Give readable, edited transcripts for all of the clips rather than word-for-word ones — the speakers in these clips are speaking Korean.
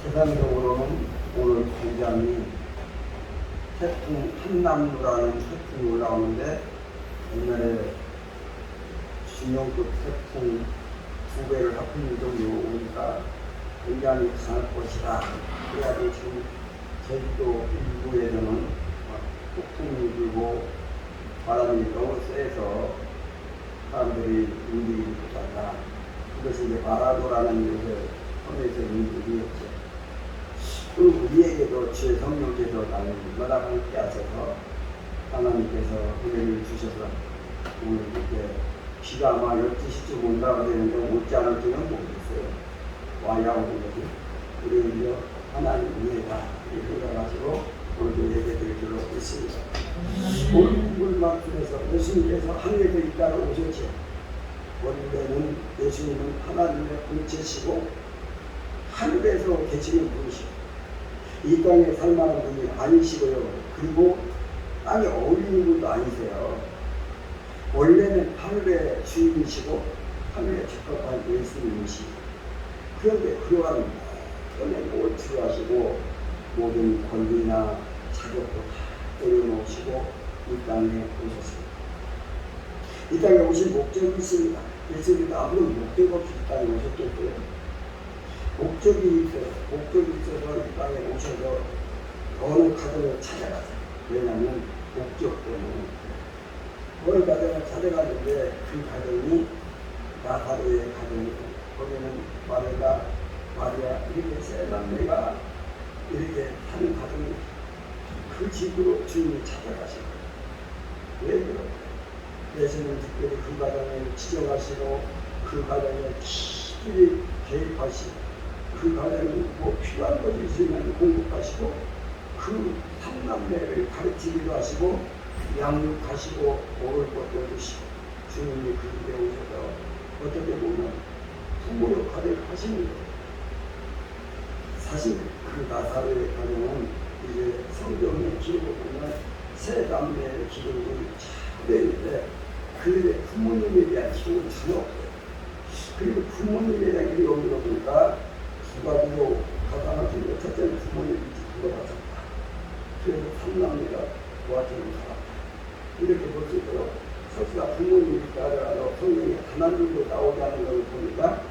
계산적으로는 오늘 굉장히 태풍 한남루라는 태풍이 올라오는데 옛날에 신용급 태풍 2배를 합친 정도 오니까 굉장히 강할 것이다. 그래가지고 지금 제주도 일부에서는 폭풍이 불고 바람이 너무 세서 사람들이 움직이지 못한다. 그것이 이제 마라도라는 요새 섬에서 움직이었죠. 그리고 우리에게도 주의 성령께서 나는 얼마나 함께 하셔서 하나님께서 은혜를 주셔서 오늘 이렇게 비가 아마 12시쯤 온다고 되는데 오지 않을지는 모르겠어요. 와야 오는 거지. 우리 이제 하나님 은혜다 이렇게 생각하시고 오늘도 예배드릴 줄로 있습니다. 오늘 말씀에서 예수님께서 하늘에서 이 땅에 오셨죠. 원래는 예수님은 하나님의 본체시고 하늘에서 계시는 분이시고 이 땅에 살만한 분이 아니시고요. 그리고 땅에 어울리는 분도 아니세요. 원래는 하늘의 주인이시고 하늘에 적합한 예수님이시고 그런데 그러한 모든 올트를 하시고 모든 권리나 자격도 다 내려놓으시고 이 땅에 오셨습니다. 이 땅에 오신 목적이 있습니다. 예수님은 아무런 목적 없이 이 땅에 오셨겠고요. 목적이 있어요. 목적이 있어서 이 땅에 오셔서 어느 가정을 찾아가세요. 왜냐하면 목적 때문에 어느 가정을 찾아가는데 그 가정이 나사로의 가정이고 거기는 마리아 이렇게 세 남매가 이렇게 사는 가정이 그 집으로 주인이 찾아가신 거예요. 왜 그럴까요? 예수님은 특별히 그 가정을 지정하시고 그 가정에 깊이 개입하시고 그 가정에 뭐 필요한 것이 있으면 공급하시고 그 삼남매를 가르치기도 하시고 양육하시고 먹을 것도 주시고 주님이 그 집에 오셔서 어떻게 보면 부모 역할을 하시는 거예요. 사실 그 나사로의 가정은 이제 성경의 기록을 보면 세 남매의 기록이 잘 되는데 그들의 부모님에 대한 기록은 전혀 없어요. 그리고 부모님에 대한 기록이 없는 거 보니까 두 가지로 가상하시고 첫째는 부모님이 들어가셨다. 그래서 삼남매가 도와주는 사람. 이렇게 볼 수 있도록 설사 부모님이 따라서 성경에 단 한 줄도 나오지 않는 것을 보니까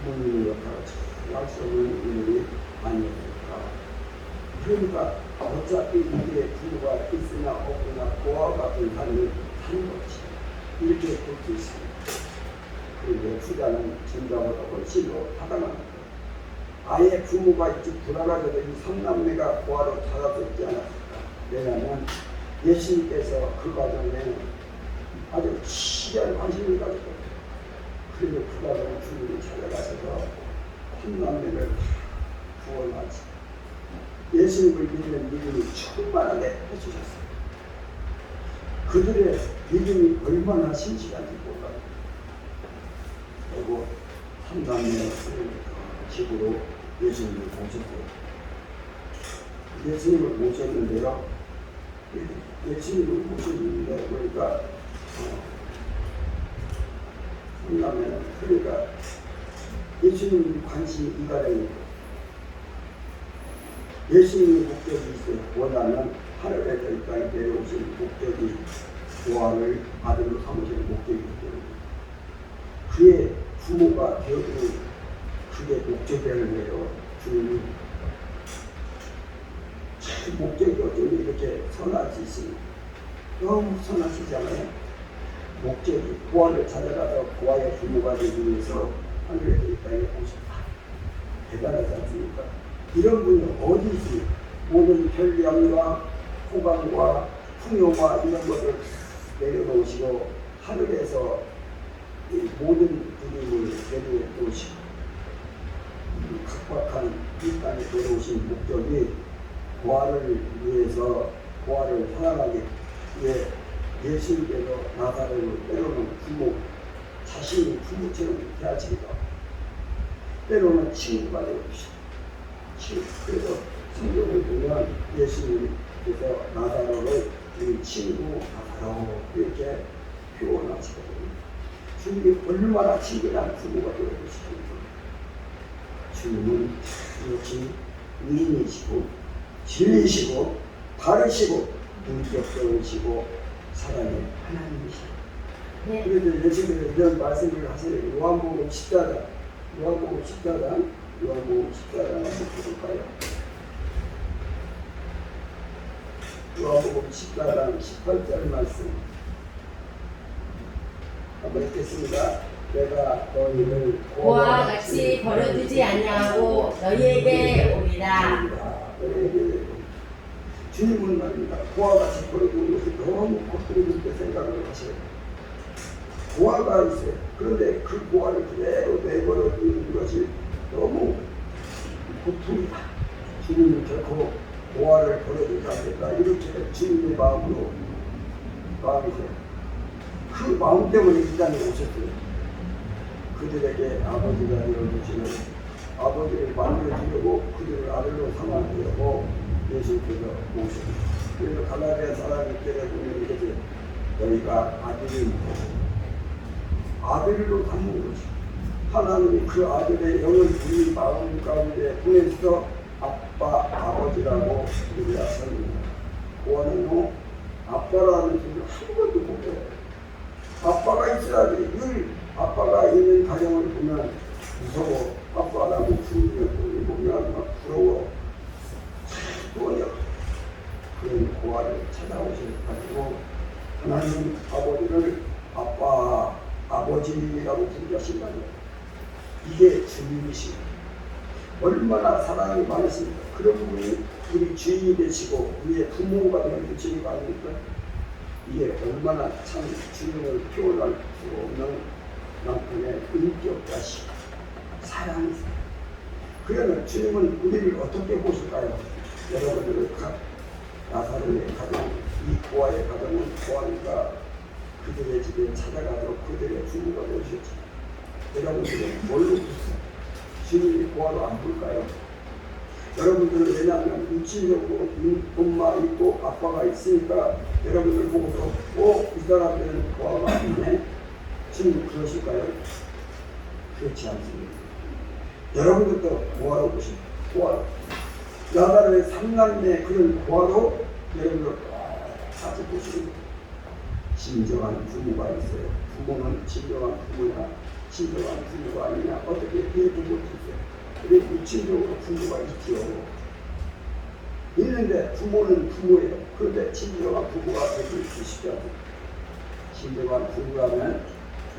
부모님의 역할을 잘 할 수 없는 인물이 아니었을까. 그러니까 어차피 이게 부모가 있으나 없으나 고아와 같은 삶을 사는 것이 이렇게 볼 수 있습니다. 그리고 후자는 전자보다 훨씬 더 타당합니다. 아예 부모가 일찍 돌아가셔도 이 삼남매가 고아로 자랐었지 않았을까. 왜냐하면 예수님께서 그 가정에 아주 치열한 관심을 가졌거든요. 그리고 그 가정을 주님이 찾아가셔서 삼남매를 구원하지. 예수님을 믿는 믿음이 충만하게 해주셨어요. 그들의 믿음이 얼마나 신실한지 몰라요. 그리고 삼남매의 집으로 예수님을 모셨어요. 예수님을 모셨는데요. 예수님을 모셨는데 보니까 삼남매는 그러니까 예수님 관심이 이 가정이고 예수님의 목적이 있어요. 원하는 하늘에서 이 땅에 내려오신 목적이 고아를 아들로 삼으시는 목적이기 때문에 그의 부모가 되어도 그게 목적이라는 거예요. 주님이 참 목적이 어쩌면 이렇게 선할 수 있습니다. 너무 선하시잖아요. 목적이 고아를 찾아가서 고아의 부모가 되기 위해서 하늘에서 이 땅에 오셨다. 대단하지 않습니까? 이런 분이 어디 있습니까? 모든 편리함과 호강과 풍요와 이런 것을 내려놓으시고 하늘에서 이 모든 분임을 내려놓으시고 각박한 이 땅에 내려오신 목적이 고아를 위해서 고아를 사랑하기 위해 예수님께서 나사로를 때로는 부모 자신이 부모처럼 대하시기도 하고 때로는 친구가 되어주시고 그래서 성경을 보면 예수님께서 나사로를 친구 나사로 이렇게 표현하시거든요. 주님이 얼마나 친근한 부모가 되어주시는 거예요. 주님은 이렇게 미인이시고 진리시고 바르시고 인격적이시고 사랑의 하나님이시고. 네. 그래서 예수님은 이런 말씀을 하세요. 요한복음 14장 한번 볼까요? 요한복음 14장 18절 말씀 한번 읽겠습니다. 내가 너희를 고와 같이 버려두지 아니하고 너희에게 오리라. 주님은 말입니다. 고와 같이 버려두는 것이 너무 고통스럽게 생각을 하세요. 고아가 있어요. 그런데 그 고아를 그대로 내버려 두는 것이 너무 고통이다. 주님은 결코 고아를 버려두지 않겠다. 이렇게 주님의 마음이세요. 그 마음 때문에 이 땅에 오셨어요. 그들에게 아버지가 되어주시는 아버지를 만들어주려고 그들을 아들로 삼아주려고 예수께서 오셨습니다. 그래서 갈라디아 사람들에게 보면 이렇게 너희가 아들로 삼는 것이 하나님이 그 아들의 영을 우리 마음 가운데 보내서 아빠, 아버지라고 우리가 섭니다. 고아는 아빠라는 소리를 한 번도 못해요. 아빠가 있어야지. 늘 아빠가 있는 가정을 보면 무서워. 아빠라고 부르면 막 부러워. 뭐냐. 그런 고아를 찾아오셔가지고 하나님 아버지를 아빠, 아버지라고 부르셨다는 이게 주님이십니다. 얼마나 사랑이 많으십니까? 그런 분이 우리 주인이 되시고 우리의 부모가 되는 주님 아닙니까? 이게 얼마나 참 주님을 표현할 수 없는 남편의 인격자식 사랑이세요. 그러면 주님은 우리를 어떻게 보실까요? 여러분들의 나사로의 가정, 이 고아의 가정은 고아니까 그들의 집에 찾아가서 그들의 부모가 되셨죠. 여러분들은 뭘로 보세요? 주님이 고아로 안 볼까요? 여러분들은 왜냐하면 육신적으로 엄마 있고 아빠가 있으니까 여러분들 보고서 이 사람들은 고아가 아니네? 주님 그러실까요? 그렇지 않습니다. 여러분들도 고아로 보십니다. 고아로. 나라의 삼남매 그런 고아로 여러분들 자주 보시는 거예요. 진정한 부모가 있어요. 부모는 진정한 부모냐, 진정한 부모가 아니냐, 어떻게 비교할 수 있어요? 그래 육체적으로 부모가 있지요. 있는데 부모는 부모예요. 그런데 진정한 부모가 되기 쉽지 않습니다. 진정한 부모라면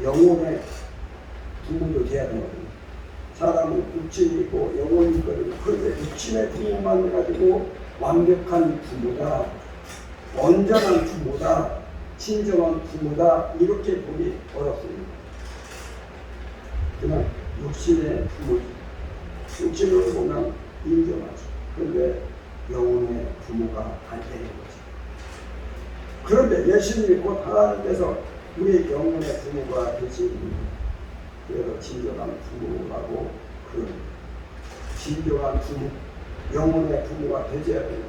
영혼의 부모도 돼야 되거든요. 사람은 육신이 있고 영혼이 있거든요. 그런데 육신의 부모만 가지고 완벽한 부모다, 온전한 부모다, 진정한 부모다 이렇게 보기 어렵습니다. 그냥 육신의 부모, 육신으로 보면 인정하죠. 그런데 영혼의 부모가 안 되는 거죠. 그런데 예수님이 곧 하나님께서 우리의 영혼의 부모가 되신 그래서 진정한 부모라고 그런 진정한 부모, 영혼의 부모가 되셔야 됩니다.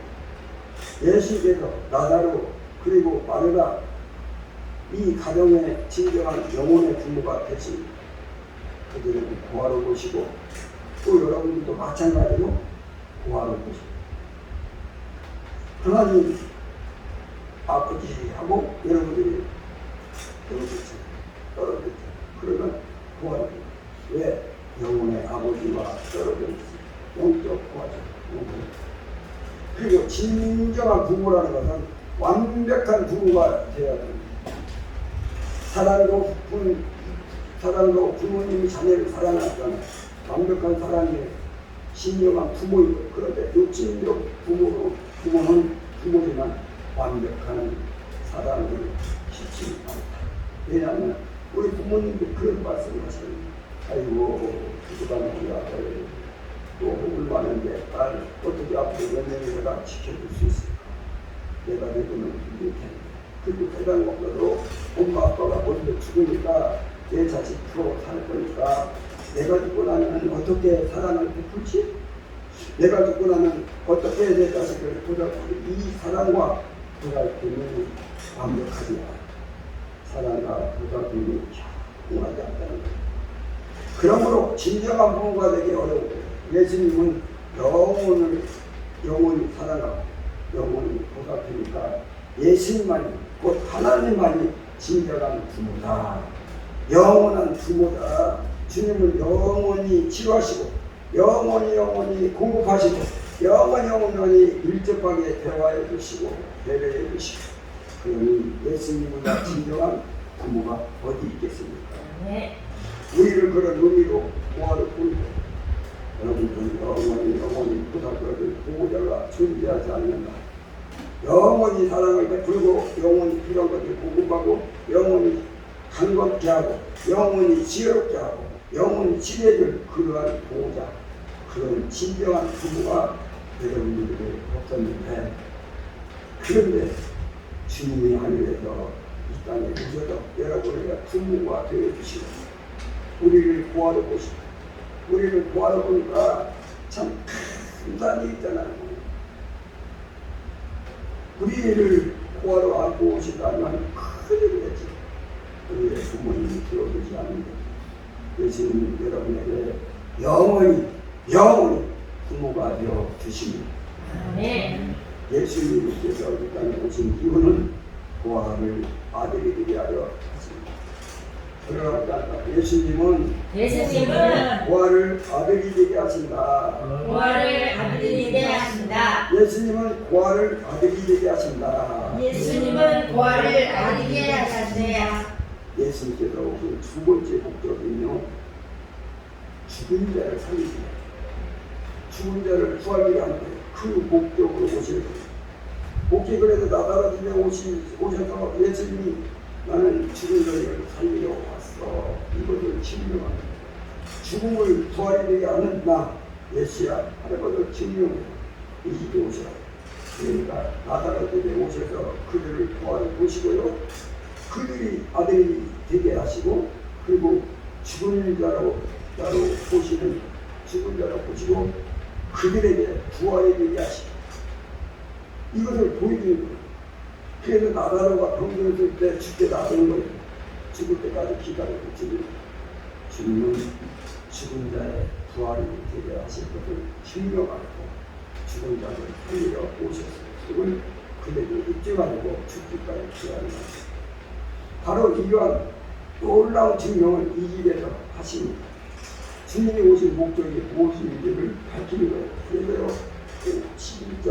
예수님께서 나사로 그리고 마르다 이 가정의 진정한 영혼의 부모가 되신 그들은 고아로 보시고 또 여러분들도 마찬가지로 고아로 보시고 하나님 아버지하고 여러분들이 떨어졌죠. 그러면 고아로 왜 영혼의 아버지와 떨어져 있습니다. 영적 고아죠. 그리고 진정한 부모라는 것은 완벽한 부모가 되어야 됩니다. 사랑도 부모님이 자녀를 사랑하잖아요. 완벽한 사랑이 신령한 부모이고 그런데 육신적 부모는 부모지만 완벽한 사랑을 쉽지 않다. 왜냐하면 우리 부모님도 그런 말씀을 하시는 아이고 그보다 우리가 또 복을 많은데 딸 어떻게 앞으로 몇 년을 내가 지켜줄 수 있을까? 내가 내 돈을 이렇게 그리고 대단한 것으로 엄마 아빠가 먼저 죽으니까 내 자식으로 살 거니까 내가 죽고 나면 어떻게 사랑을 베풀지? 내가 죽고 나면 어떻게 내 자식을 보살피지? 이 사랑과 보살핌이 완벽하냐? 사랑과 보살핌이 통하지 않다는 거예요. 그러므로 진정한 부모가 되기 어려워요. 예수님은 영원히 살아가고 영원히 보살피니까 예수님만이 곧 하나님만이 진정한 부모다. 영원한 부모다. 주님을 영원히 치료하시고 영원히 공급하시고 영원히 밀접하게 대화해 주시고 배려해 주시고 그러니 예수님보다 진정한 부모가 어디 있겠습니까? 네. 우리를 그런 의미로 보아를 보이고 여러분들 영원히 보살펴줄 보호자가 존재하지 않는다. 영원히 사랑을 베풀고 영원히 필요한 것을 공급하고 영원히 간겁게 하고 영원히 지혜롭게 하고 영원히 치료해줄 그러한 보호자 그런 진정한 부모가 여러분들에게 없었는데 그런데 주님이 하늘에서 이 땅에 오셔서 여러분에게 부모가 되어주시고 우리를 구하러 오시고 우리를 구하러 오니까 참 감사한 일이잖아요. 우리를 구하러 안고 오신다면 큰일이겠지. 우리의 부모님이 되어주지 않는데 예수님 여러분에게 영원히 부모가 되어 주십니다. 네. 예수님께서 이 땅에 오신 이유는 보아를 아들이 되게 하려 하십니다. 그러나 예수님은 보아를 아들이 되게 하신다. 보아를 아들이 되게 하신다. 예수님은 보아를 아들이 되게 하신다. 예수님은 보아를 아들이 되게 하신다. 예수님께서 오신 두 번째 목적은요, 죽은 자를 살리기, 죽은 자를 구하기 위한 그 목적으로 오실 거예요. 목이 그래도 나다라집에 오셔서 예수님이 나는 죽은 자를 살리려 왔어. 이것을 증명합니다. 죽음을 부활이 되게 하는 나 예수야 하는 것을 증명해. 이 집에 오셔라. 그러니까 나다라집에 오셔서 그들을 부활을 보시고요. 그들이 아들이 되게 하시고 그리고 죽은 자로 보시는 죽은 자로 보시고 그들에게 부활이 되게 하시고 이것을 보여주는 거예요. 그래서 나다로가 병들었을 때 죽게 놔두는 거예요. 죽을 때까지 기다리고 주님은 죽은 자의 부활이 되게 하실 것을 증명하고 죽은 자를 살리러 오셨어요. 그걸 그들이 입증하고 죽기까지 기다리는 거예요. 바로 이러한 놀라운 증명을 이 집에서 하십니다. 주님이 오신 목적이 무엇인지를 밝히는 거예요. 그래서 11장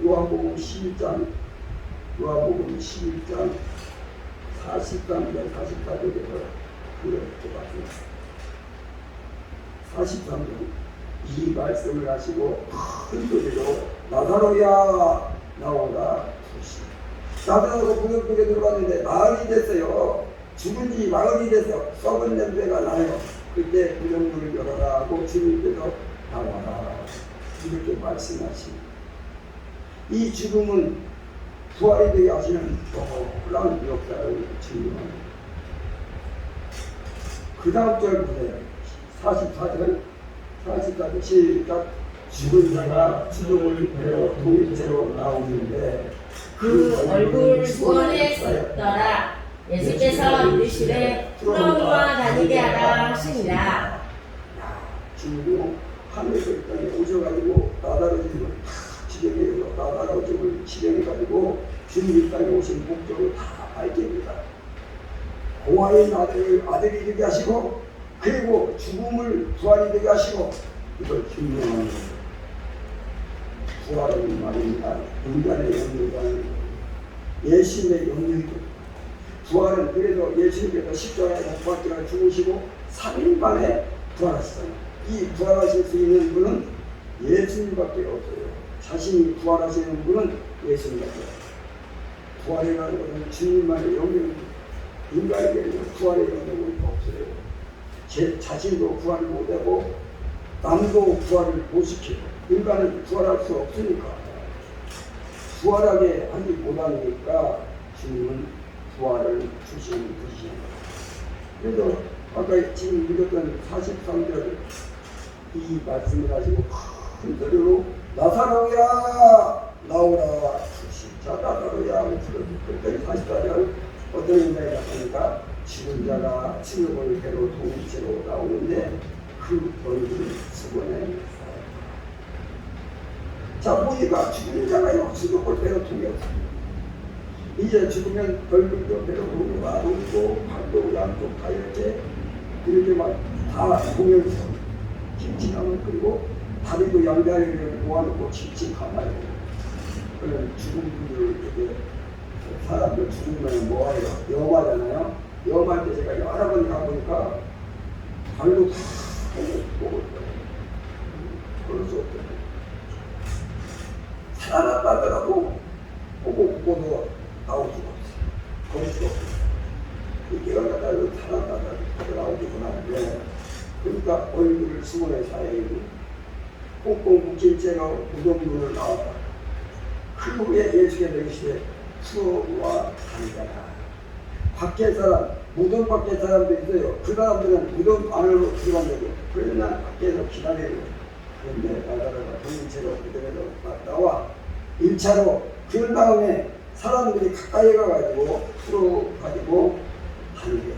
요한복음 11장 44절에서 그렇게 봤습니다. 43절 이 말씀을 하시고 큰 소리로 나사로야 나오라 하시니 나사로가 부득부득 들어갔는데 나흘이 됐어요. 죽은 지 나흘이 됐어요. 썩은 냄새가 나요. 그때 구멍문을 열어라 하고 주님께서 나와라 이렇게 말씀하십니다. 이 죽음은 부활이 되게 하시는 놀라운 역사를 증명합니다. 그 다음 절 보세요. 44절 시작. 죽은 자가 죽음을 배워 동일체로 나오는데 그 얼굴 구원에 썼더라. 예수께서 이르시되 부러움과 다니게 하라 하시니라. 주님이 하늘에서 이 땅에 오셔가지고 나다로집을 지정해서 나다로집을 지정해가지고 주님 이 땅에 오신 목적을 다 밝힙니다. 고아인 아들이 되게 하시고 그리고 죽음을 부활이 되게 하시고 이걸 증명하는 거예요. 부활은 말입니다. 인간의 영역이 아니고 예수님의 영역이죠. 부활은 그래서 예수님께서 십자가에 못 박혀 죽으시고 3일 만에 부활하시잖아요. 이 부활하실 수 있는 분은 예수님밖에 없어요. 자신이 부활하시는 분은 예수님밖에 없어요. 부활이라는 것은 주님만의 영역입니다. 인간에게는 부활의 영역은 없어요. 제 자신도 부활을 못하고 남도 부활을 못 시키고 인간은 부활할 수 없으니까 부활하게 하지 못하니까 주님은 부활을 주시는 분이십니다. 그래서 아까 지금 읽었던 43절 이 말씀을 가지고 큰 소리로 나사로야 나오라 주시. 자 나사로야 그랬더니 44절 어떤 인자에 나타나니까 죽은 자가 죽음을 배로 동일체로 나오는데 그 얼굴을 수건에 자, 보니까 죽은 자가 수족을 배로 통했어. 이제 죽으면 얼굴도 배로 통과 웃고 팔도 양쪽 다 이렇게 막 다 보면서 김치나물 그리고 다리도 양다리를 모아놓고 칙칙하나요. 그런 죽은 분들 이렇게 사람들 죽으면 뭐하요? 염하잖아요. 염할 때 제가 여러 번 가보니까 발도 다 보고 있어요. 그럴 수 없어요. 살아났다더라도 보고도 나올 수가 없어요. 거릴 수가 없어요. 깨어나다도 살아났다도 나오기도 하는데, 그러니까 얼굴을 수건에 사야지 꽁꽁 묶인 채로 무덤문을 나왔다. 그 후에 예수께서 이르시되 수호와 다르잖아. 밖에 사람, 무덤 밖에 사람도 있어요. 그 사람들은 무덤 안으로 들어간다고. 그러나 밖에서 기다리고. 그런데 나가다가 동인체로 무덤에서 나와 1차로 그런 다음에 사람들이 가까이 가가지고 풀어가지고 하는데,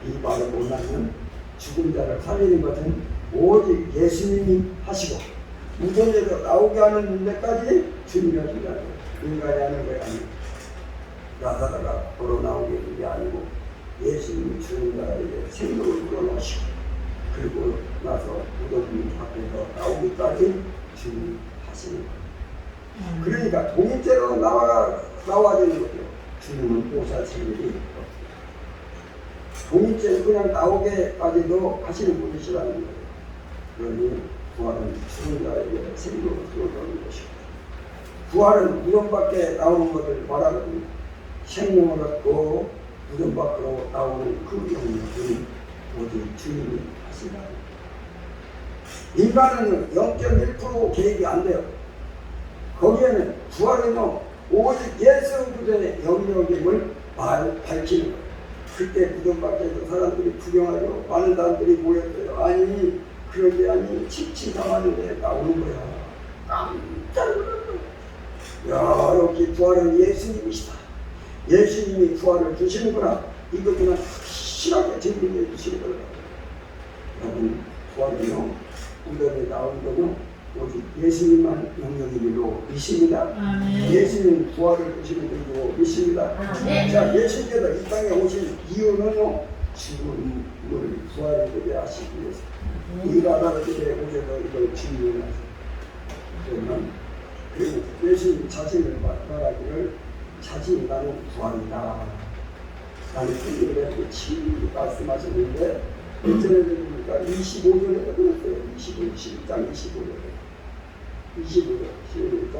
이 말을 못하면 죽은 자를 살리는 것은 오직 예수님이 하시고 무덤에서 나오게 하는 데까지 주님이 하신다는 거예요. 인간이 하는 게 아니고 나사다가 걸어 나오게 하는 게 아니고 예수님이 죽은 자에게 생명을 불어넣으시고 그리고 나서 무덤 앞에서 나오기까지 주님이 하시는 거예요. 그러니까 동일제로 나와야 되는 거죠. 주님은 보살칠 일이 없어요. 동일제로 그냥 나오게까지도 하시는 분이시라는 거예요. 그러니 부활은 죽은 자에게 생명을 불어넣는 것이고, 부활은 무덤 밖에 나오는 것을 말하거든요. 생명을 얻고 무덤 밖으로 나오는 그 영역은 오직 주님이 하신다. 인간은 0.1% 계획이 안 돼요. 거기에는 부활은요, 오직 예수 그리스도의 영역임을 밝히는 거예요. 그때 무덤 밖에서 사람들이 구경하고 많은 사람들이 모였어요. 아니, 그런 게 아니, 칙칙하는데 나오는 거야. 깜짝 놀랐어요. 야, 여기 부활은 예수님이시다. 예수님이 부활을 주시는구나. 이거 그냥 확실하게 증명해 주시는 거예요. 여러분, 부활은요, 무덤에 나온 거는 오직 예수님만 영역이로 믿습니다. 예수님 부활을 주시는 분이고 믿습니다. 자, 예수님께서 이 땅에 오신 이유는요, 죽음을 부활되게 하시기 위해서 이 나라들에 오셔서 이걸 증명하셨습니다. 그리고 예수님 자신을 말하기를 자신이 나는 부활이다. 나는 그들에게 친히 말씀하셨는데 예전에 보니까 25절에 끊었어요. 12장 25절에. 25절 시작.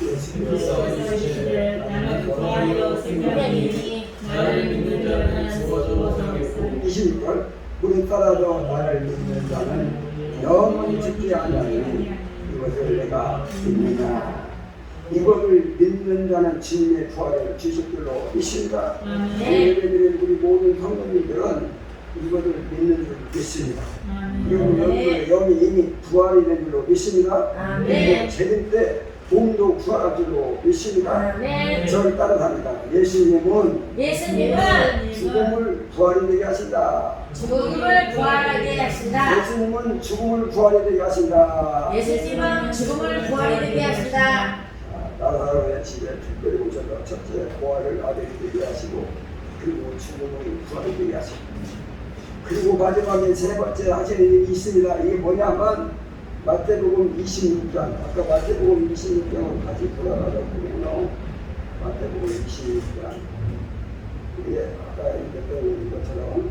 예수께서 이르시되 나는 부활이요 생명이니 나를 믿는 자는 죽어도 살겠고 26절 우리 따라서 나를 믿는 자는 영원히 죽지 아니하리니 이것을 내가 믿느냐. 이것을 믿는 자는 주님의 부활을 주실 줄로 믿습니다. 예배드린 우리 모든 성도님들은 이것을 믿는 줄 믿습니다. 그리고 여러분의 영이 이미 부활이 된 줄로 믿습니다. 그리고 재림 때 몸도 구할 줄로 믿습니다. 저를 따라갑니다. 예수님은 죽음을 부활이 되게 하신다. 죽음을 부활하게 하신다. 예수님은 죽음을 부활이 되게 하신다. 예수님은 죽음을 부활이 되게 하신다. 나사로의 집에 특별히 오셔서 첫째 부활을 아들이 되게 하시고 그리고 죽음을 부활이 되게 하시고 그리고 마지막에 세 번째 하시는 일이 있습니다. 이게 뭐냐면 마태복음 26장, 아까 마태복음 26장을 같이 돌아가서 보면요, 마태복음 26장, 이게 아까 읽었던 것처럼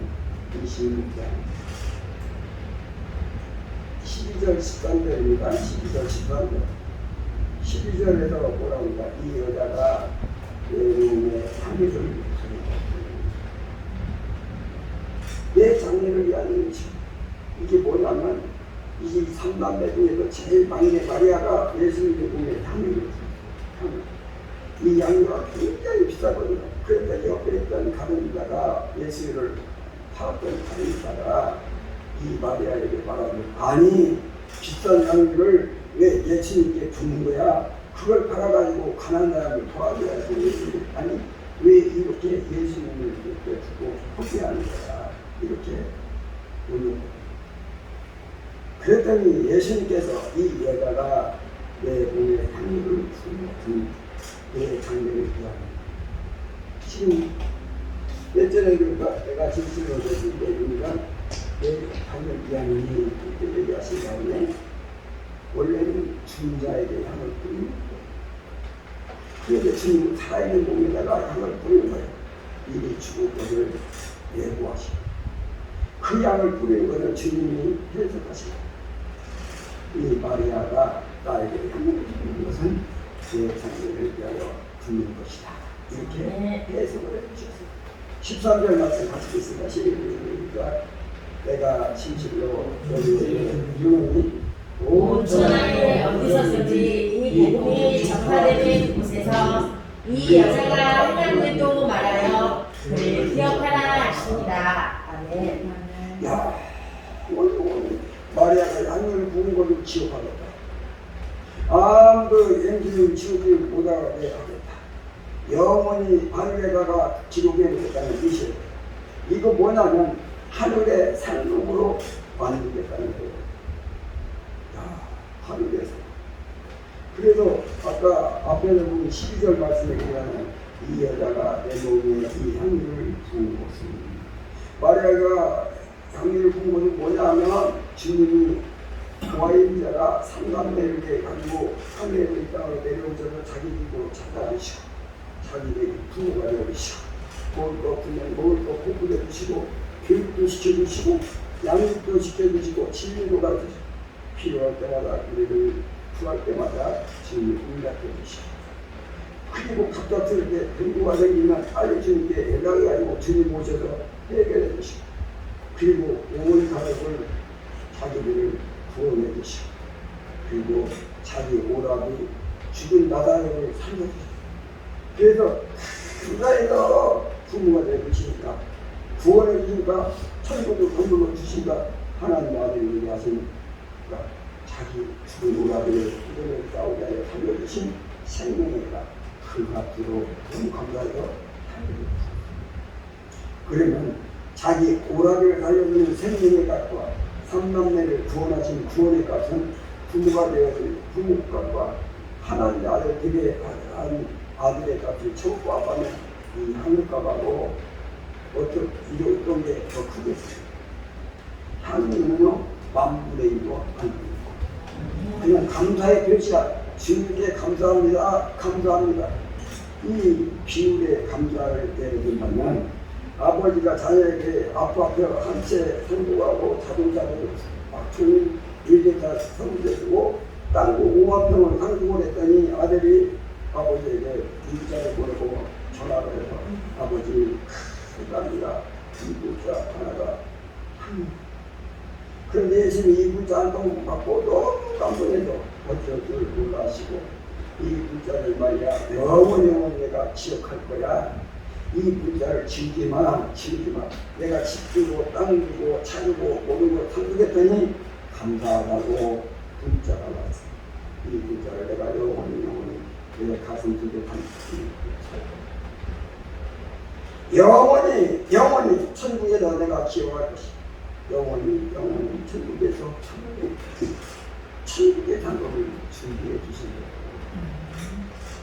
26장 12절 13절입니다. 12절 13절 12절에서 뭐라고 합니까? 이 여자가 예수님의 장례를 내 장례를 위한 것이 이게 뭐냐면 이 3남매 중에서 제일 막내 마리아가 예수님의 몸에 향유를 줬어요. 이 향유가 굉장히 비싸거든요. 그러니까 옆에 있던 가룟자가 예수를 팔았던 가룟자가 이 마리아에게 말하는 아니 비싼 향유를 왜 예수님께 붓는 거야? 그걸 팔아가지고 가난한 사람을 도와줘야지. 아니 왜 이렇게 예수님을 이렇게 주고 포기하는 거야? 이렇게 묻는 거예요. 그랬더니 예수님께서 이 여자가 내 같은 내 장면을 기하는 지금 예전에 그러니까 내가 진술을 했을 때 우리가 내 장면을 기하는 일을 그렇게 얘기하신 다음에 원래는 중자에게 향을 뿌리는 거예요. 그런데 주님은 살아있는 몸에다가 향을 뿌리는 거예요. 이미 죽은 것을 예고하시고 그 향을 뿌리는 것을 주님이 해석하시고 이 마리아가 나에게 향을 뿌리는 것은 내 장면을 위하여 듣는 것이다. 이렇게 해석을 해주셨어요. 13절 말씀 같이 있습니다. 시리니까 내가 진실로 너희에게 유능히 온 천하에 어디서든지 이 복음이 전파되는 곳에서 이 여자가 하나님도 말하여 그를 기억하라 하십니다. 아멘. 야, 오늘 마리아가 양을 부은 것을 기억하겠다. 아무도 엔진을 지우지 못하게 하겠다. 영원히 하늘에다가 기록해 놓겠다는 뜻이에요. 이거 뭐냐면 하늘의 상속으로 만들겠다는 거예요. 야, 하늘에서. 그래서 아까 앞에서 보면 12절 말씀에 보면 이 여자가 내 몸에 이 향유를 부은 것은 마리아가 향유를 부은 것은 뭐냐면 주님이 와인자가 삼남매를 가지고 하늘의 땅으로 내려오셔서 자기 집으로 찾아 주시고 자기에게 부모가 되어주시고 먹을 거 없으면 먹을 거 공부해 주시고 교육도 시켜주시고 양육도 시켜주시고 진리도 가르치시고 필요할 때마다 우리를 구할 때마다 주님이 응답해 주시고 그리고 갑작스럽게 병고가 생기면 알려주는 게 연락이 아니고 주님 오셔서 해결해 주시고 그리고 온 가족을 자기들을 구원해 주시고 그리고 자기 오라비 죽은 나사렛을 살려주시고 그래서 그가에서 부모가 되어주시니까 구원해 주시니까 천국을 건물로 주시니까 하나님 아들이 하신 자기 죽은 오라비를 구원을 싸우게 하여 살려주신 생명이다. 그 값으로 너무 감사해서 살려주셨습니다. 그러면 자기 오라비를 살려주는 생명의 값과 삼남매를 구원하신 구원의 값은 부모가 되어진 부모값과 하나님 아들에게 아들의 값이 천국 아빠는 이 하늘값하고 어떤 게 더 크겠어요. 하늘은요 만분의 일도 아니고 그냥 감사의 표시야. 주님께 감사합니다. 감사합니다. 이 비율에 감사를 내려준다면 아버지가 자녀에게 아파트 한 채 선도하고 자동차를 좋은 일개차 선도해주고 땅고 5만 평을 상속을 했더니 아들이 아버지에게 문자를 보내고 전화를 해서 아버지 감사합니다. 이 문자 하나가 그런데 예수님이 이 문자 한 통 받고 너무 감동해서 어쩔 줄 몰라 하시고 이 문자를 말이야 영원히 내가 기억할 거야. 이 문자를 지우지마. 내가 집 주고 땅 주고 차 주고 모든 걸 상속했더니 감사하다고 문자가 왔어. 이 문자를 내가 영원히 내 가슴 속에 담고 영원히 천국에서 내가 기억할 것이다. 영원히 천국에서 천국의 장법을 준비해 주신다.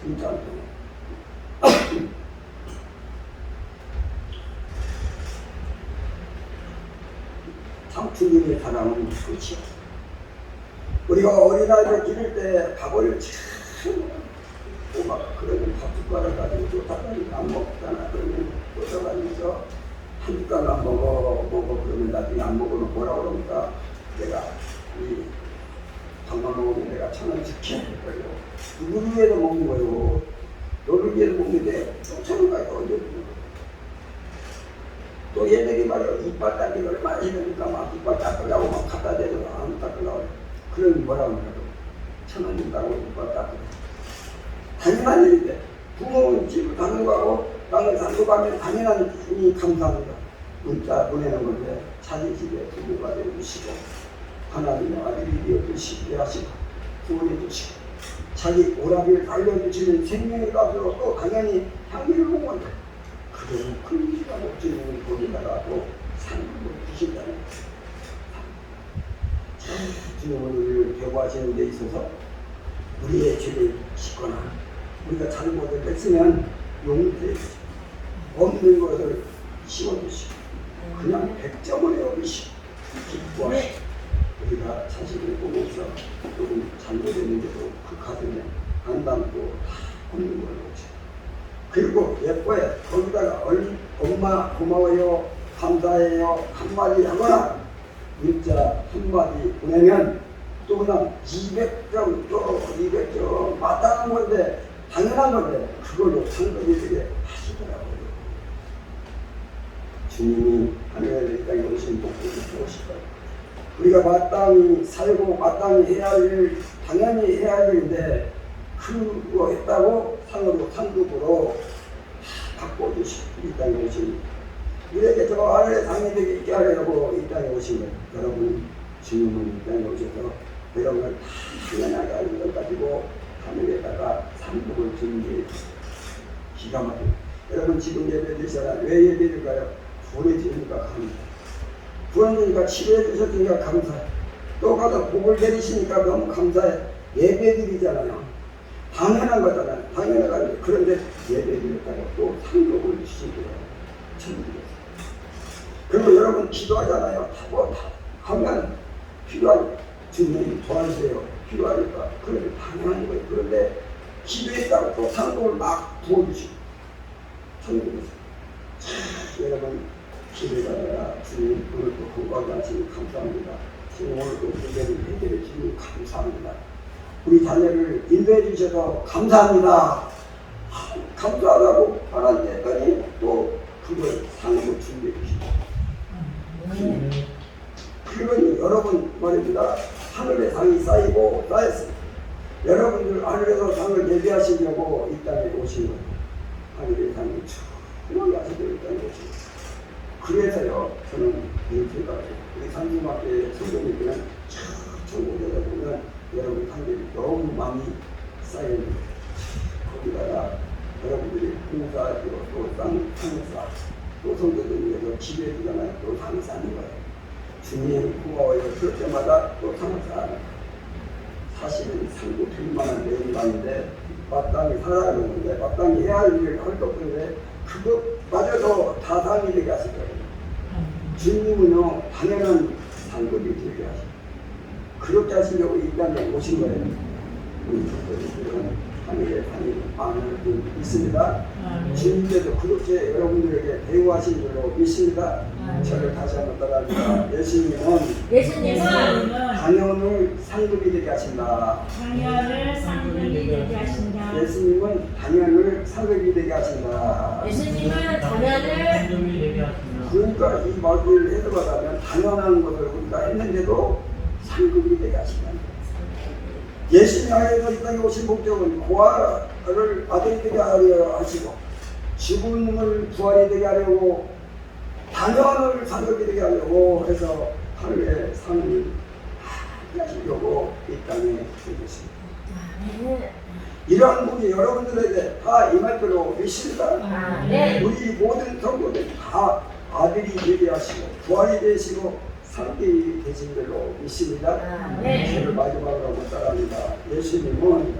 문자 참 주님의 사랑은 끝이야. 우리가 어린아이를 기를 때 밥을 참 막 그러면 밥 숟가락 가지고 쫓아다니고 안 먹잖아. 그러면 쫓아다니면서 한 숟가락 안 먹어 그러면 나중에 안 먹으면 뭐라 그러니까 내가 이 밥만 먹으면 내가 1,000원 지켜야 될 거예요. 누구를 위해서 먹는 거예요. 너를 위해서 먹는데 또 1,000원 가요. 언제 먹는 거예요. 또 얘들이 말이야 이빨 닦기를 얼마나 싫으니까 막 이빨 닦으려고 막 갖다 대서 안 닦으려고 그러면 뭐라고 그래도 1,000원 준다고 이빨 닦으려고 당연한 일인데 부모는 집을 가는 거하고 땅을 사는 거 하면 당연한 힘이 감사합니다. 문자 보내는 건데 자기 집에 부모가 되어주시고 하나님의 아들이 되어주시게 하시고 구원해 주시고 자기 오라비를 달려주시는 생명의 값으로 또 당연히 향기를 먹는다. 그러면 큰 일이가 없지는 거기다가 또 상급을 주신다는 거예요. 주님은 우리를 배구하시는 데 있어서 우리의 죄를 짓거나 우리가 잘못을 했으면 용서해 주시고 없는 것을 씌워주시고 그냥 100점을 여기시고 기뻐하시고 우리가 자식을 보면서 조금 잘못했는데도 그 가슴에 안 담고 다 없는 걸로 오죠. 그리고 예뻐요. 거기다가 엄마 고마워요 감사해요 한마디 하거나 문자 한마디 보내면 또 그냥 200점 또 200점 마땅한 건데 당연한 건데 그걸로 상급이 되게 하시더라고요. 주님이 하늘에 땅에 오신 복들을 주실 거예요. 우리가 마땅히 살고 마땅히 해야 할 일 당연히 해야 할 일인데 그거 했다고 상으로 상급으로 바꿔주시고 이 땅에 오신 우리에게 저 하늘의 상이 되게 있게 하려고 이 땅에 오신 거예요. 여러분 주님은 이 땅에 오셔서 여러분을 다 당연하게 하는 것 가지고 하늘에다가 상급을 주는 게 기가 막힙니다. 여러분 지금 예배 드리잖아요. 왜 예배 드릴까요? 구원해 주니까 감사해요. 구원해 주니까 치료해 주셨으니까 감사해요. 또 가서 복을 내리시니까 너무 감사해요. 예배 드리잖아요. 당연한 거잖아요. 당연한 건데 그런데 예배 드렸다고 또 상급을 주시고요. 천국에서. 그리고 여러분 기도하잖아요. 뭐 다 하면 필요한 주님 도와주세요. 필요하니까 그런데 당연한 거예요. 그런데 기도했다고 또 상급을 막 부어주시고 천국에서. 여러분 기도가 아니라 주님 오늘도 건강하게 하시니 감사합니다. 주님 오늘도 문제를 해결해 주니 감사합니다. 우리 자녀를 인도해 주셔서 감사합니다. 감사하다고 하나님께 했더니 또 그걸 상으로 준비해 주시고 그러니 여러분 말입니다. 하늘의 상이 쌓이고 쌓였습니다. 여러분들 하늘에서 상을 예비하시려고 이 땅에 오신 거예요. 하늘의 상이 충분히 하시려고 이 땅에 오신 거예요. 그래서요 저는 인기가 우리 상주마교회 성도님들은 전국에다 보면 여러분 상들이 너무 많이 쌓여있는 거기다가 여러분들이 공사하고 또 상사 또 성도들에서 기도해 주잖아요. 또 상을 쌓는 거예요. 주님 고마워요. 그럴 때마다 또 상을 쌓아요. 사실은 상도 될만한 내용인데 마땅히 살아야 하는데 마땅히 해야 할 일을 할 것인데 그것마저도 다 상이 되게 하실 거예요. 주님은요 당연한 상급이 되게 하시고 그렇게 하시려고 이 땅에 오신 거예요. 우리 성도들은 하늘에 상이 많은 분 있습니다. 주님께서 그렇게 여러분들에게 대우하신 줄로 믿습니다. 저를 다시 한번 따라합니다. 예수님은 당연을 상급이 되게 하신다. 당연을 상급이 되게 하신다. 예수님은 당연을 상급이 되게 하신다. 예수님은 당연을 그러니까 이 말을 해석하자면 당연한 것을 우리가 했는데도 상급이 되게 하신다. 예수님 안에서 이 땅에 오신 목적은 부활을 아들이 되게 하려 하시고 죽음을 부활이 되게 하려고 당연을 상급이 되게 하려고 해서 하늘의 상을 하시려고 이 땅에 계십니다. 이러한 분이 여러분들에게 다 임할 줄로 믿습니다. 우리 모든 성도들 다 아들이 되게 하시고 부활이 되시고 상급이 되신 줄로 믿습니다. 저를 마지막으로 한번 따라합니다. 예수님은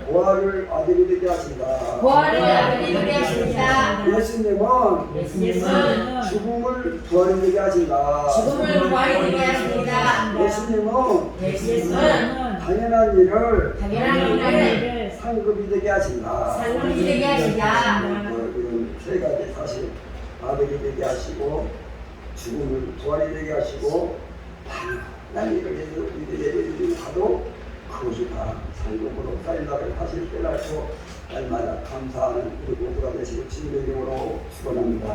부활을 아들이 되게 하신다. 부활을 아들이 되게 하신다. 예수님은 죽음을 부활이 되게 하신다. 죽음을 부활이 되게 하신다. 예수님은 당연한 일을 당연한 상급이 되게 하신다. 상급이 되게 하신다. 이런 세 가지 사실 아들이 되게 하시고 죽음을 부활이 되게 하시고 당연한 일을 예배드리고 가도 그것이 다 상급으로 쌓인다고 하실 때라고 날마다 감사하는 우리 모두가 되시고 주님의 이름으로 축원합니다.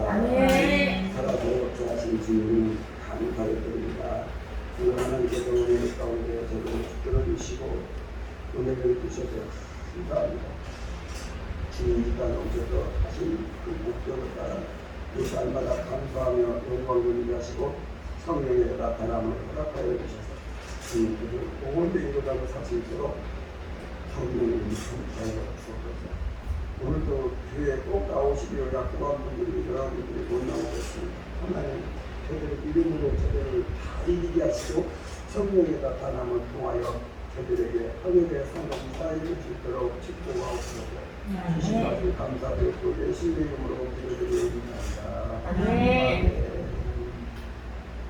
살아서 좋아하신 주님 감사를 드립니다. 오늘 하나님께서 우리 가운데 저를 들어주시고 은혜를 주셔서 감사합니다. 주님 이 땅에 오셔서 하신 그 목적을 따라 이 날마다 감사하며 영광을 돌리시고 성령의 나타남을 허락하여 주셔서 주님께서 오온된 것하고 살 수 있도록 성령의 감사하여 주옵소서. 오늘도 교회에 꼭 나오시기로 약속한 분들이 여러분들이 못 나오고 있습니다. 하나님 저들의 이름으로 저들을 다 이기게 하시고 성령의 나타남을 통하여 저들에게 하늘의 성령 사이를 줄 있도록 축복하옵소서. 주신 말씀 감사드리고 예수님의 이름으로 기도드리옵나이다.